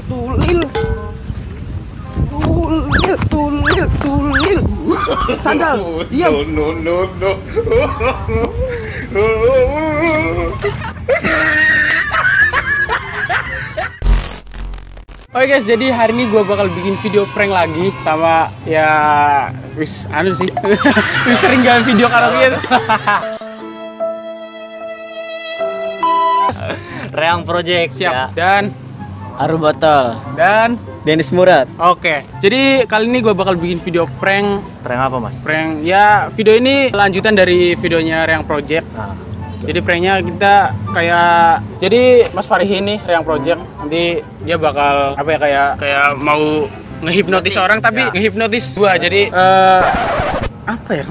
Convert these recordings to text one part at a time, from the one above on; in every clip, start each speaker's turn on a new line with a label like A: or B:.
A: tulil. Sandal, diam.
B: No.
C: Oke guys, jadi hari ini gue bakal bikin video prank lagi sama ya wis anu sih. Wis sering gak video karaoke.
D: Reang Project
C: Siap.
D: ya.
C: Dan
D: Aru Botol
C: dan
D: Dennis Murad.
C: oke. Jadi kali ini gue bakal bikin video prank.
D: Prank apa mas?
C: Prank ya, video ini lanjutan dari videonya Reang Project.
D: Nah,
C: Jadi pranknya kita kayak, jadi Mas Farihi ini Reang Project nanti dia bakal apa ya, kayak mau ngehipnotis orang tapi ngehipnotis gua. Jadi apa ya?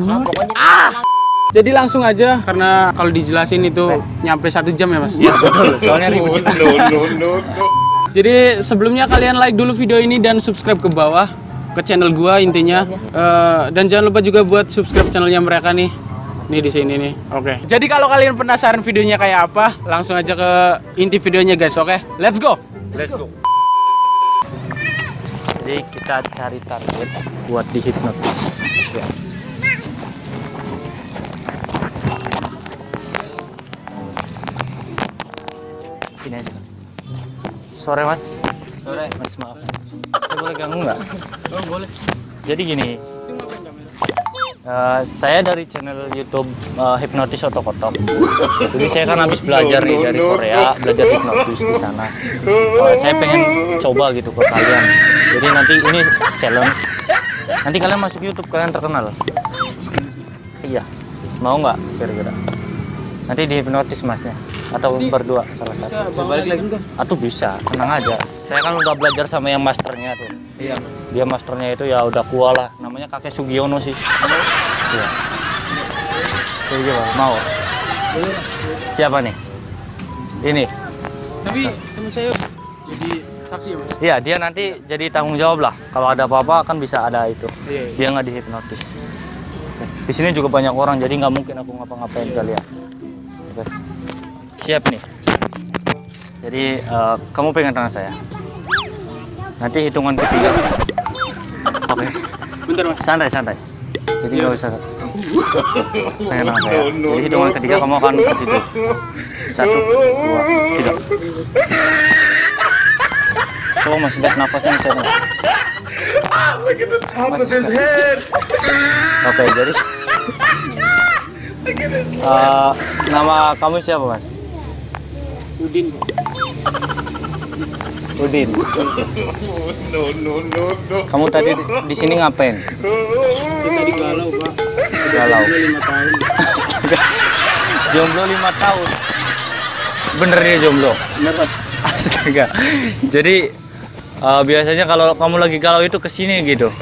C: Jadi langsung aja karena kalau dijelasin itu nyampe 1 jam ya Mas.
D: ya betul. Soalnya ribet.
B: No.
C: Jadi sebelumnya kalian like dulu video ini dan subscribe ke bawah ke channel gua intinya. Dan jangan lupa juga buat subscribe channelnya mereka nih. Nih di sini nih. Oke. Jadi kalau kalian penasaran videonya kayak apa, langsung aja ke inti videonya guys, oke? Let's go.
D: Jadi kita cari target buat dihipnotis. Ya. Sini aja. Sore mas.
C: Sore.
D: Mas maaf. Saya boleh ganggu nggak?
C: Oh, boleh.
D: Jadi gini. Saya dari channel YouTube Hipnotis Otok-Otok. Jadi saya kan habis belajar nih dari Korea, belajar hipnotis di sana. Saya pengen coba gitu ke kalian. Jadi nanti ini challenge. Nanti kalian masuk YouTube, kalian terkenal. Iya, mau nggak kira-kira? Nanti dihipnotis masnya atau berdua salah satu.
C: Bisa balik lagi guys.
D: Atau bisa, tenang aja. Saya kan udah belajar sama yang masternya tuh.
C: Iya.
D: Dia masternya itu ya udah kuat lah. Namanya kakek Sugiono sih. Iya. Jadi mau? Siapa nih? Ini.
C: Tapi teman saya jadi saksi ya Mas.
D: Iya, dia nanti jadi tanggung jawab lah. Kalau ada apa-apa kan bisa ada itu.
C: Iya.
D: Dia nggak dihipnotis. Di sini juga banyak orang, jadi nggak mungkin aku ngapa-ngapain kalian. Oke. Siap nih. Jadi kamu pegang tangan saya. Nanti hitungan ketiga. Oke.
C: Bentar Mas.
D: Santai. Jadi nggak usah pegang tangan saya. Jadi hitungan ketiga kamu akan tidur. 1, 2, 3. Coba masih lihat nafasnya saya.
B: Look at the top of his head.
D: Oke, jadi nama kamu siapa mas?
C: Udin.
D: Udin.
B: No.
D: Kamu tadi di sini ngapain?
C: Kita di galau Pak.
D: Galau.
C: 5 tahun.
D: Jomblo 5 tahun. Bener dia jomblo?
C: Bener Mas.
D: Astaga. Jadi biasanya kalau kamu lagi galau itu kesini gitu?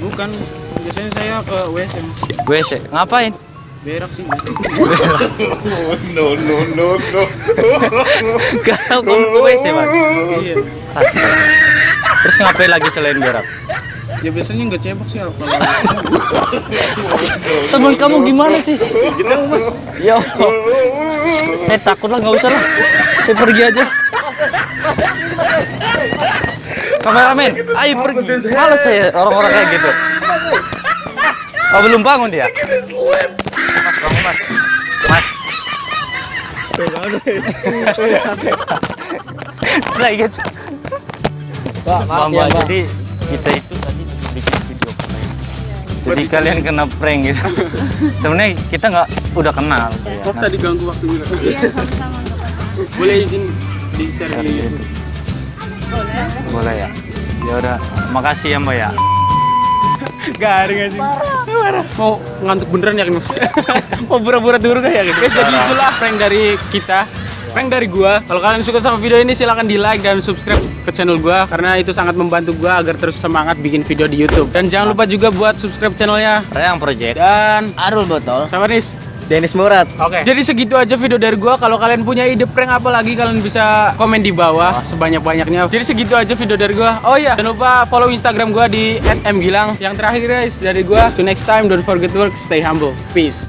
C: Bukan, biasanya saya ke WC Mas.
D: WC? Ngapain?
C: Berak sih Mas.
B: No.
D: Galau kamu ke WC mas?
C: Iya.
D: Astaga. Terus ngapain lagi selain berak?
C: Ya biasanya nggak cebok sih kalau
D: Teman kamu gimana sih? Gitu mas. Ya Allah. Saya takut lah, nggak usah lah. Saya pergi aja. Kameramen, ayo pergi. Males saya orang-orang kayak gitu. Oh belum bangun dia? Mas, bangun mas. Mas. Nah, gitu. Maaf ya, jadi kita itu tadi bikin video prank. Jadi kalian kena prank gitu. Sebenarnya kita udah kenal.
C: Maaf tadi ganggu waktunya.
E: Iya, sama-sama.
C: Boleh izin di share di YouTube?
D: Boleh ya? Ya udah, makasih ya Mbak ya.
C: Garing aja. Mau ngantuk beneran ya Mas? Mau pura-pura dulu ya gitu. Guys, jadi itulah prank dari kita. Prank dari gua. Kalau kalian suka sama video ini silahkan di like dan subscribe ke channel gua karena itu sangat membantu gua agar terus semangat bikin video di YouTube. Dan jangan lupa juga buat subscribe channelnya
D: Reang Project
C: dan
D: Arul Botol
C: sama Nis.
D: Dennis Murad.
C: Oke. Jadi segitu aja video dari gua. Kalau kalian punya ide prank apa lagi kalian bisa komen di bawah sebanyak-banyaknya. Jadi segitu aja video dari gua. Oh iya, jangan lupa follow Instagram gua di @mgilang. Yang terakhir guys dari gua, to next time don't forget to work, stay humble. Peace.